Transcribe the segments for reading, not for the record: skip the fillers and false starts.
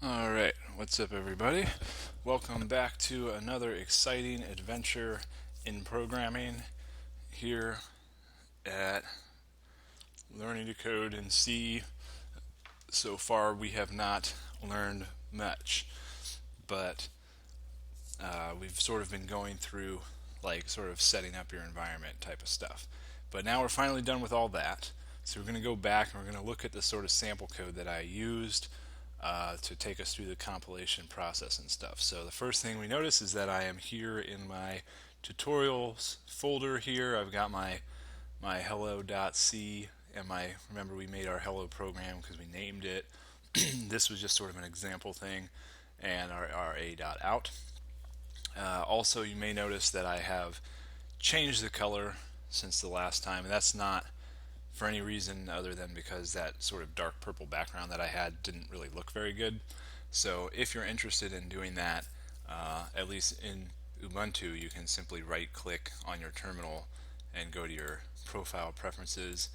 All right, what's up, everybody? Welcome back to another exciting adventure in programming here at Learning to Code in C. So far, we have not learned much, but we've sort of been going through like sort of setting up your environment type of stuff. But now we're finally done with all that. So we're going to go back and we're going to look at the sort of sample code that I used to take us through the compilation process and stuff. So the first thing we notice is that I am here in my tutorials folder here. I've got my hello.c and remember we made our hello program because we named it. This was just sort of an example thing, and our a.out. Also, you may notice that I have changed the color since the last time, and that's not for any reason other than because that sort of dark purple background that I had didn't really look very good. So if you're interested in doing that, at least in Ubuntu, you can simply right click on your terminal and go to your profile preferences,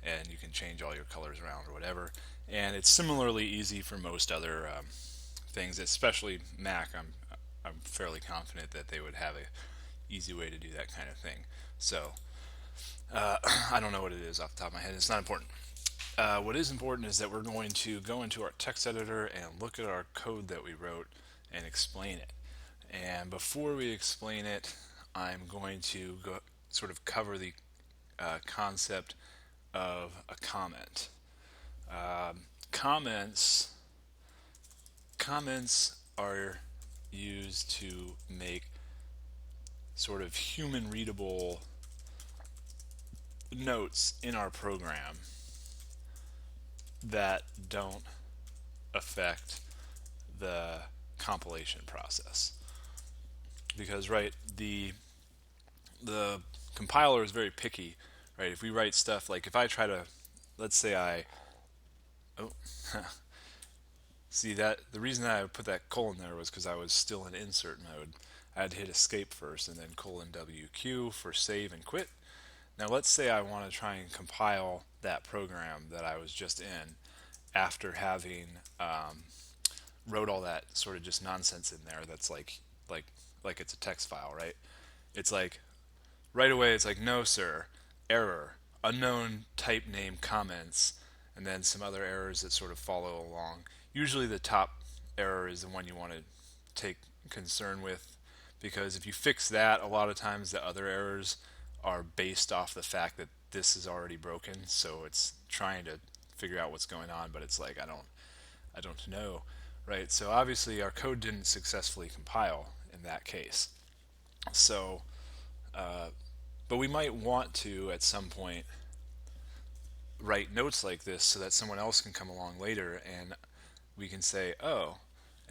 and you can change all your colors around or whatever. And it's similarly easy for most other things, especially Mac. I'm fairly confident that they would have a easy way to do that kind of thing. So I don't know what it is off the top of my head. It's not important. What is important is that we're going to go into our text editor and look at our code that we wrote and explain it. And before we explain it, I'm going to go sort of cover the concept of a comment. Comments comments are used to make sort of human readable notes in our program that don't affect the compilation process. Because the compiler is very picky, right? If we write stuff like if I try to, let's say I oh see that the reason that I put that colon there was because I was still in insert mode. I had to hit escape first and then colon WQ for save and quit. Now let's say I want to try and compile that program that I was just in after having wrote all that sort of just nonsense in there that's like like it's a text file, right? It's like right away it's like no sir, error, unknown type name comments, and then some other errors that sort of follow along. Usually the top error is the one you want to take concern with, because if you fix that, a lot of times the other errors are based off the fact that this is already broken, so it's trying to figure out what's going on, but it's like I don't know, right? So obviously our code didn't successfully compile in that case. So, but we might want to at some point write notes like this so that someone else can come along later and we can say, oh,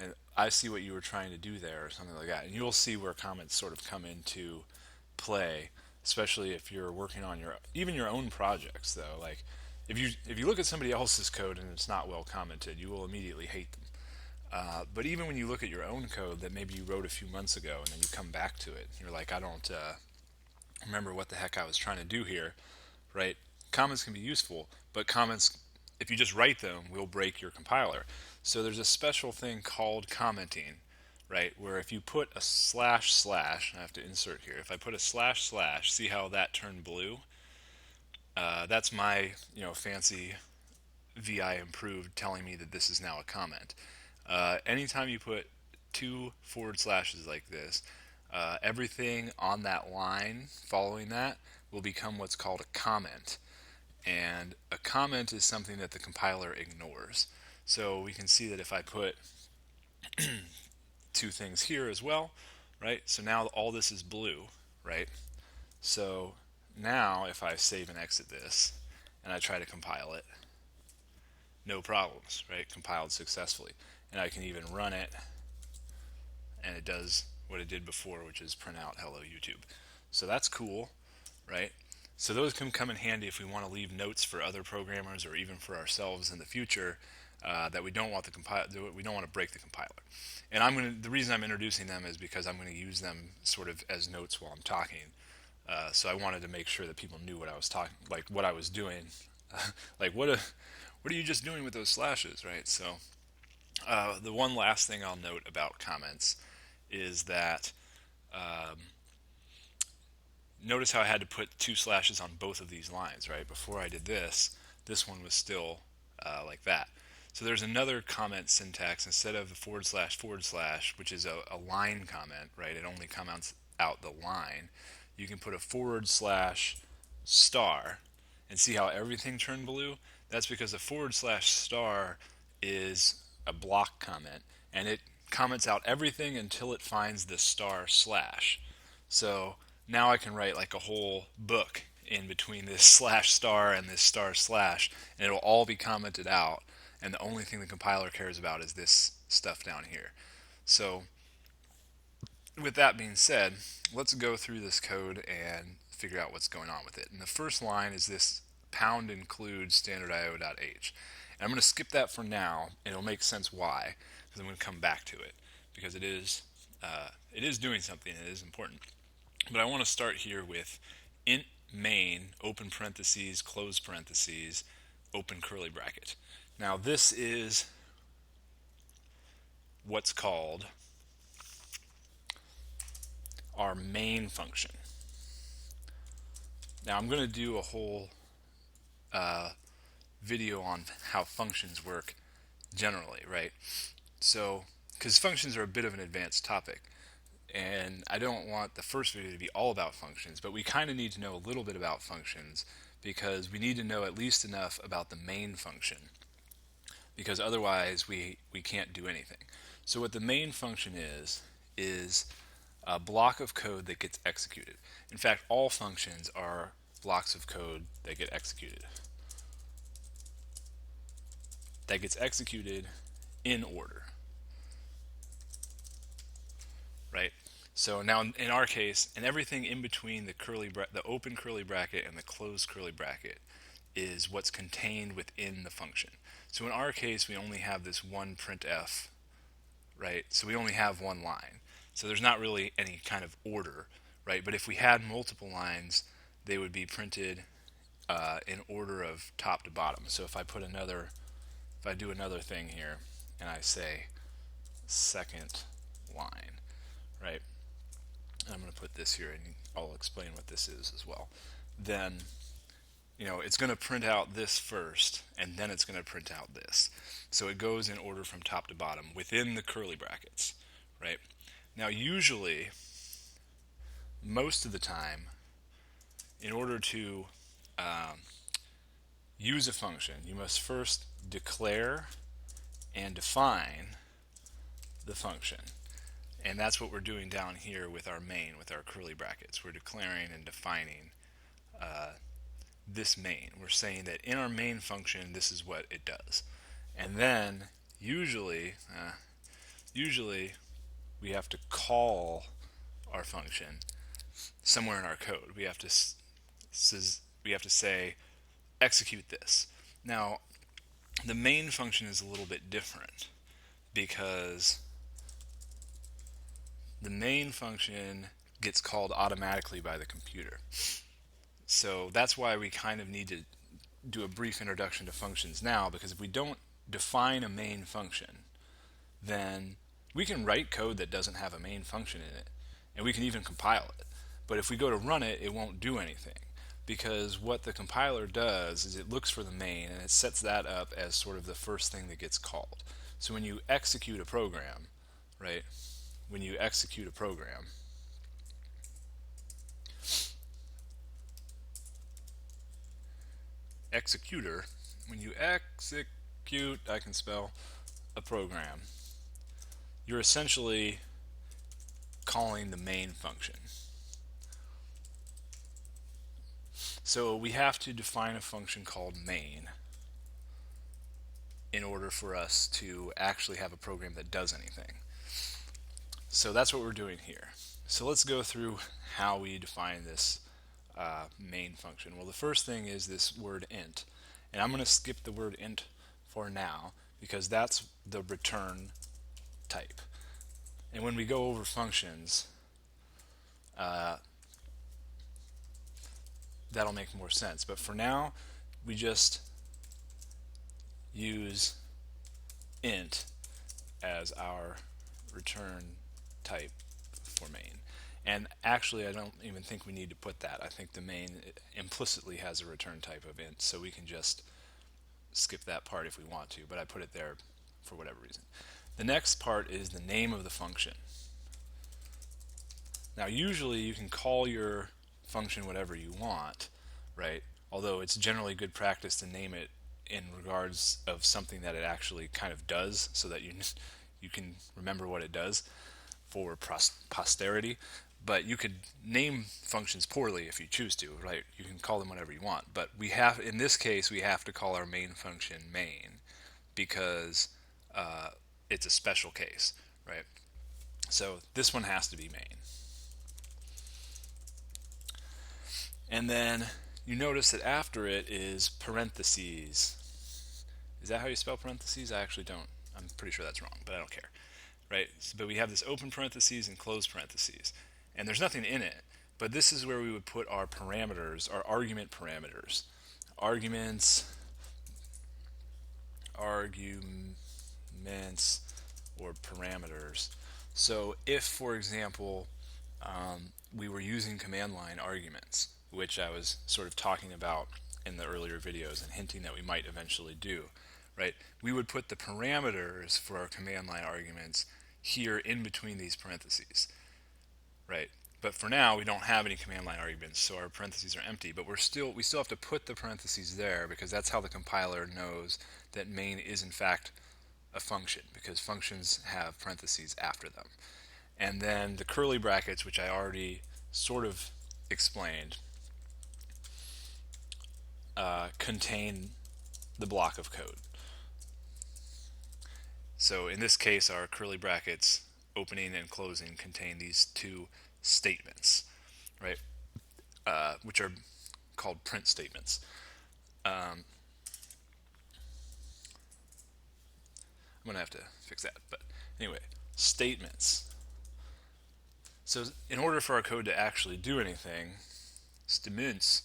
and I see what you were trying to do there, or something like that. And you'll see where comments sort of come into play, especially if you're working on even your own projects. Though, like if you look at somebody else's code and it's not well commented, you will immediately hate them. But even when you look at your own code that maybe you wrote a few months ago and then you come back to it, you're like, I don't remember what the heck I was trying to do here, right? Comments can be useful, but comments, if you just write them, will break your compiler. So there's a special thing called commenting, right? Where if you put a slash slash, I have to insert here. If I put a slash slash, see how that turned blue? That's my fancy VI improved telling me that this is now a comment. Anytime you put two forward slashes like this, everything on that line following that will become what's called a comment. And a comment is something that the compiler ignores. So we can see that if I put two things here as well, right? So now all this is blue, right? So now if I save and exit this and I try to compile it, no problems, right? Compiled successfully. And I can even run it and it does what it did before, which is print out hello YouTube. So that's cool, right? So those can come in handy if we want to leave notes for other programmers or even for ourselves in the future, that we don't want we don't want to break the compiler. And the reason I'm introducing them is because I'm going to use them sort of as notes while I'm talking. So I wanted to make sure that people knew what I was talking, like what I was doing, like what are you just doing with those slashes, right? So The one last thing I'll note about comments is that notice how I had to put two slashes on both of these lines, right? Before I did this, this one was still like that. So there's another comment syntax instead of a //, which is a line comment, right? It only comments out the line. You can put a /* and see how everything turned blue? That's because a /* is a block comment, and it comments out everything until it finds the */. So now I can write like a whole book in between this /* and this */, and it'll all be commented out, and the only thing the compiler cares about is this stuff down here. So with that being said, let's go through this code and figure out what's going on with it. And the first line is this #include standard.io.h. And I'm going to skip that for now, and it'll make sense why, because I'm going to come back to it, because it is doing something, it is important. But I want to start here with int main, open parentheses, close parentheses, open curly bracket. Now this is what's called our main function. Now I'm going to do a whole video on how functions work generally, right? So, because functions are a bit of an advanced topic, and I don't want the first video to be all about functions, but we kind of need to know a little bit about functions because we need to know at least enough about the main function, because otherwise we can't do anything. So what the main function is a block of code that gets executed. In fact, all functions are blocks of code that get executed. That gets executed in order. Right? So now in our case, and everything in between the open curly bracket and the closed curly bracket is what's contained within the function. So in our case, we only have this one printf, right? So we only have one line. So there's not really any kind of order, right? But if we had multiple lines, they would be printed in order of top to bottom. So if I do another thing here, and I say second line, right? And I'm going to put this here, and I'll explain what this is as well. Then, it's going to print out this first, and then it's going to print out this. So it goes in order from top to bottom within the curly brackets, right? Now, usually, most of the time, in order to use a function, you must first declare and define the function. And that's what we're doing down here with our main, with our curly brackets. We're declaring and defining this main. We're saying that in our main function, this is what it does. And then, usually we have to call our function somewhere in our code. We have to say, execute this. Now, the main function is a little bit different because the main function gets called automatically by the computer. So that's why we kind of need to do a brief introduction to functions now, because if we don't define a main function, then we can write code that doesn't have a main function in it, and we can even compile it. But if we go to run it, it won't do anything, because what the compiler does is it looks for the main and it sets that up as sort of the first thing that gets called. So when you execute a program, right? When you execute a program, when you execute, I can spell, a program, you're essentially calling the main function. So we have to define a function called main in order for us to actually have a program that does anything. So that's what we're doing here. So let's go through how we define this main function. Well, the first thing is this word int, and I'm going to skip the word int for now because that's the return type. And when we go over functions, that'll make more sense. But for now, we just use int as our return type for main. And actually, I don't even think we need to put that. I think the main implicitly has a return type of int, so we can just skip that part if we want to, but I put it there for whatever reason. The next part is the name of the function. Now, usually you can call your function whatever you want, right? Although it's generally good practice to name it in regards of something that it actually kind of does, so that you can remember what it does for posterity. But you could name functions poorly if you choose to, right? You can call them whatever you want. But in this case, we have to call our main function main because it's a special case, right? So this one has to be main. And then you notice that after it is parentheses. Is that how you spell parentheses? I actually don't. I'm pretty sure that's wrong, but I don't care. Right? But we have this open parentheses and closed parentheses. And there's nothing in it, but this is where we would put our parameters, our argument parameters. Arguments, or parameters. So if, for example, we were using command line arguments, which I was sort of talking about in the earlier videos and hinting that we might eventually do, right? We would put the parameters for our command line arguments here in between these parentheses, right? But for now, we don't have any command line arguments, so our parentheses are empty, but we still have to put the parentheses there because that's how the compiler knows that main is in fact a function, because functions have parentheses after them. And then the curly brackets, which I already sort of explained, contain the block of code. So in this case, our curly brackets, opening and closing, contain these two statements, right? Which are called print statements. I'm going to have to fix that. But anyway, statements. So in order for our code to actually do anything, statements,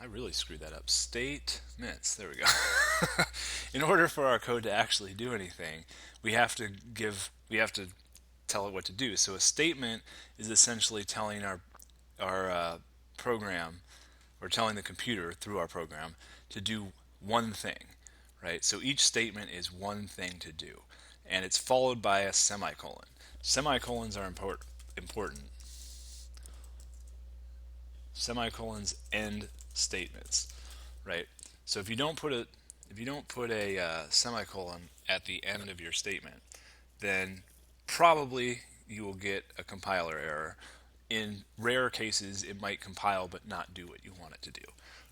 I really screwed that up. Statements, there we go. In order for our code to actually do anything, we have to tell it what to do. So a statement is essentially telling our program, or telling the computer through our program, to do one thing, right? So each statement is one thing to do, and it's followed by a semicolon. Semicolons are important. Semicolons end statements, right? So if you don't put a semicolon at the end of your statement, then probably you will get a compiler error. In rare cases, it might compile but not do what you want it to do,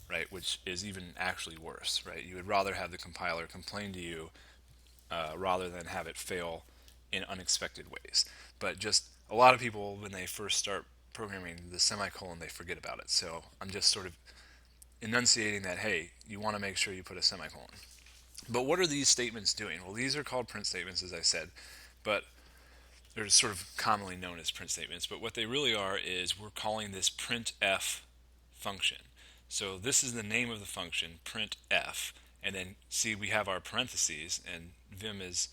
right? Which is even actually worse, right? You would rather have the compiler complain to you rather than have it fail in unexpected ways. But just a lot of people, when they first start programming, the semicolon, they forget about it. So I'm just sort of enunciating that, hey, you want to make sure you put a semicolon. But what are these statements doing? Well, these are called print statements, as I said, but they're sort of commonly known as print statements. But what they really are is we're calling this printf function. So this is the name of the function, printf. And then see, we have our parentheses, and Vim is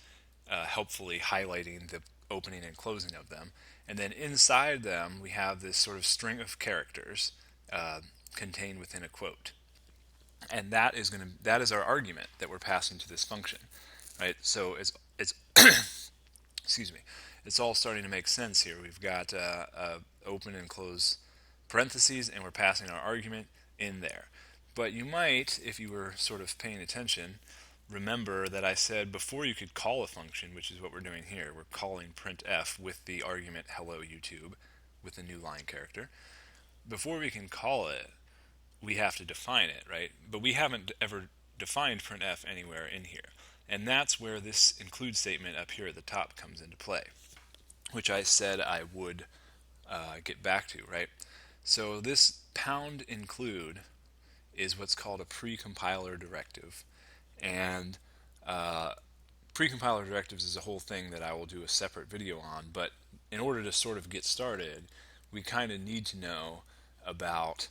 helpfully highlighting the opening and closing of them. And then inside them, we have this sort of string of characters contained within a quote. And that is our argument that we're passing to this function, right? So it's excuse me, it's all starting to make sense here. We've got open and close parentheses, and we're passing our argument in there. But you might, if you were sort of paying attention, remember that I said before you could call a function, which is what we're doing here, we're calling printf with the argument hello YouTube with the new line character. Before we can call it, we have to define it, right? But we haven't ever defined printf anywhere in here. And that's where this include statement up here at the top comes into play, which I said I would get back to, right? So this #include is what's called a precompiler directive. And precompiler directives is a whole thing that I will do a separate video on, but in order to sort of get started, we kind of need to know about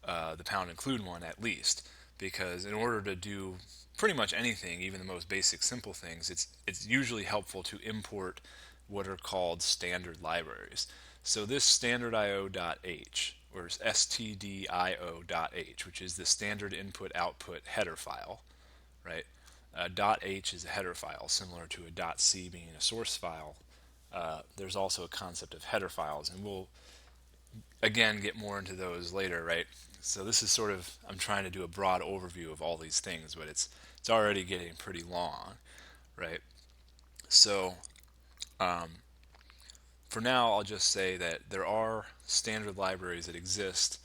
the #include one at least. because in order to do pretty much anything, even the most basic simple things, it's usually helpful to import what are called standard libraries. So this standardio.h or stdio.h, which is the standard input output header file, right? .h is a header file, similar to a .c being a source file. There's also a concept of header files, and we'll again get more into those later, right? So this is sort of, I'm trying to do a broad overview of all these things, but it's already getting pretty long, right? So for now, I'll just say that there are standard libraries that exist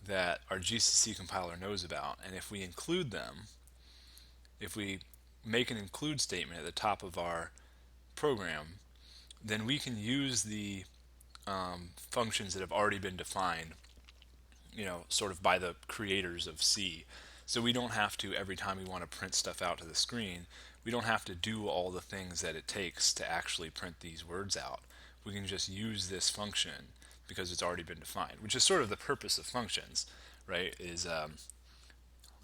that our GCC compiler knows about, and if we include them, if we make an include statement at the top of our program, then we can use the functions that have already been defined, sort of by the creators of C. So we don't have to, every time we want to print stuff out to the screen, we don't have to do all the things that it takes to actually print these words out. We can just use this function because it's already been defined, which is sort of the purpose of functions, right? Is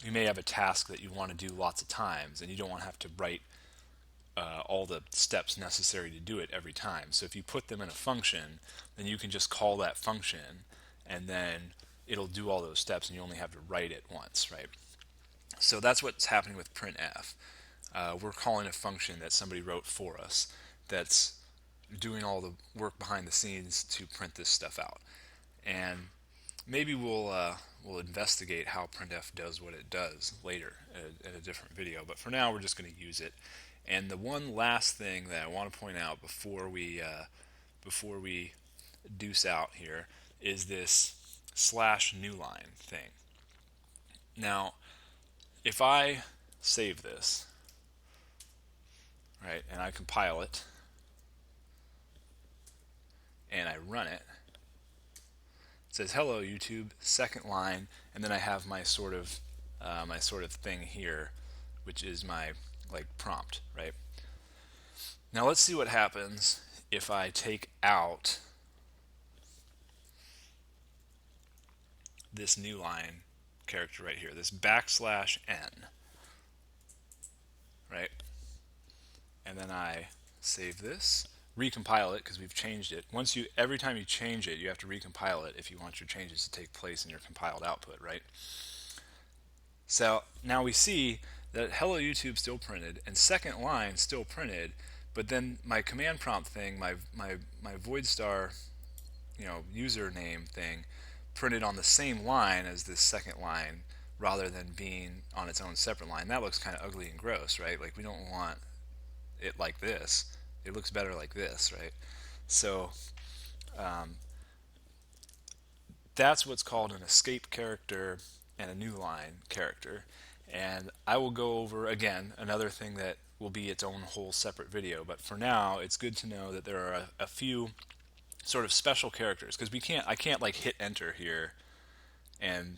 you may have a task that you want to do lots of times, and you don't want to have to write all the steps necessary to do it every time. So if you put them in a function, then you can just call that function, and then it'll do all those steps, and you only have to write it once, right? So that's what's happening with printf. We're calling a function that somebody wrote for us that's doing all the work behind the scenes to print this stuff out. And maybe we'll investigate how printf does what it does later at a different video. But for now, we're just going to use it. And the one last thing that I want to point out before we deuce out here is this /newline thing. Now, if I save this, right, and I compile it, and I run it, it says hello YouTube, second line, and then I have my sort of thing here, which is my prompt, right? Now let's see what happens if I take out this new line character right here, this \n, right? And then I save this, recompile it because we've changed it. Every time you change it, you have to recompile it if you want your changes to take place in your compiled output, right? So now we see that hello YouTube still printed and second line still printed, but then my command prompt thing, my void star, username thing, printed on the same line as this second line rather than being on its own separate line. That looks kind of ugly and gross, right? Like, we don't want it like this. It looks better like this, right? So that's what's called an escape character and a new line character. And I will go over, again, another thing that will be its own whole separate video. But for now, it's good to know that there are a few sort of special characters, because I can't like hit enter here, and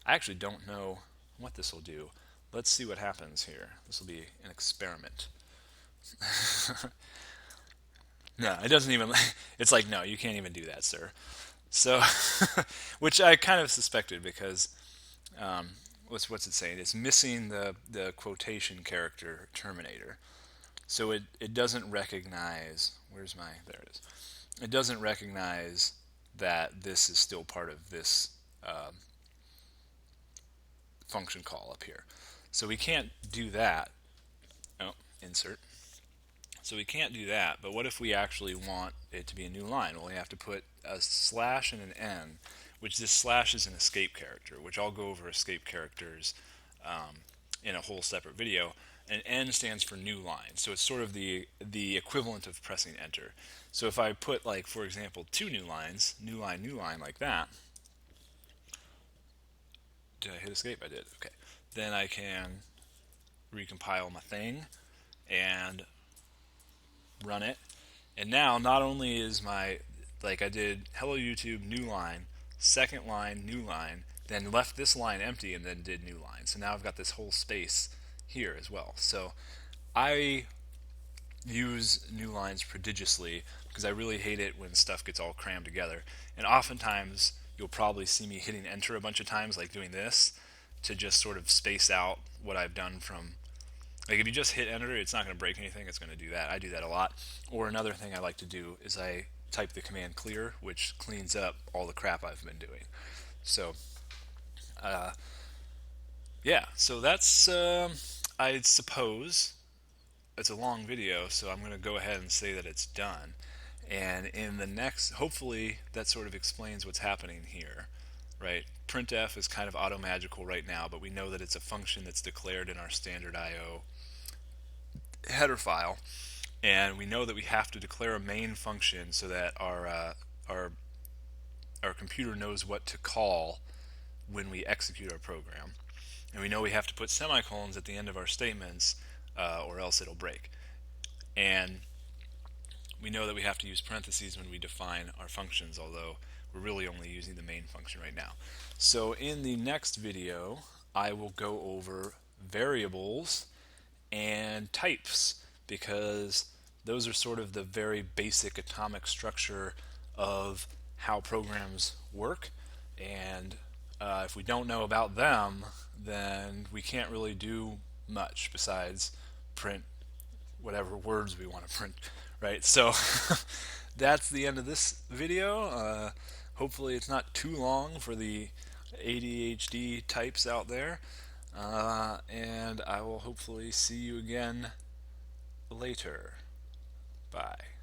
I actually don't know what this will do. Let's see what happens here. This will be an experiment. No, it doesn't even, it's like, no, you can't even do that, sir. So, which I kind of suspected, because what's it saying? It's missing the quotation character terminator. So it doesn't recognize, there it is. It doesn't recognize that this is still part of this function call up here. So we can't do that. Oh, insert. So we can't do that, but what if we actually want it to be a new line? Well, we have to put a slash and an n, which this slash is an escape character, which I'll go over escape characters in a whole separate video. And n stands for new line, so it's sort of the equivalent of pressing enter. So if I put, like, for example, two new lines, new line, like that. Did I hit escape? I did. Okay. Then I can recompile my thing and run it. And now, not only is I did hello YouTube, new line, second line, new line, then left this line empty and then did new line. So now I've got this whole space here as well. So I use new lines prodigiously because I really hate it when stuff gets all crammed together. And oftentimes you'll probably see me hitting enter a bunch of times, like doing this, to just sort of space out what I've done from, like, if you just hit enter, it's not going to break anything. It's going to do that. I do that a lot. Or another thing I like to do is I type the command clear, which cleans up all the crap I've been doing. So, yeah, so that's, I suppose, it's a long video, so I'm going to go ahead and say that it's done. And in the next, hopefully, that sort of explains what's happening here, right? Printf is kind of automagical right now, but we know that it's a function that's declared in our standard IO header file, and we know that we have to declare a main function so that our our computer knows what to call when we execute our program. And we know we have to put semicolons at the end of our statements, or else it'll break. And we know that we have to use parentheses when we define our functions, although we're really only using the main function right now. So in the next video, I will go over variables and types, because those are sort of the very basic atomic structure of how programs work. And if we don't know about them, then we can't really do much besides print whatever words we want to print, right? So that's the end of this video. Hopefully it's not too long for the ADHD types out there. And I will hopefully see you again later. Bye.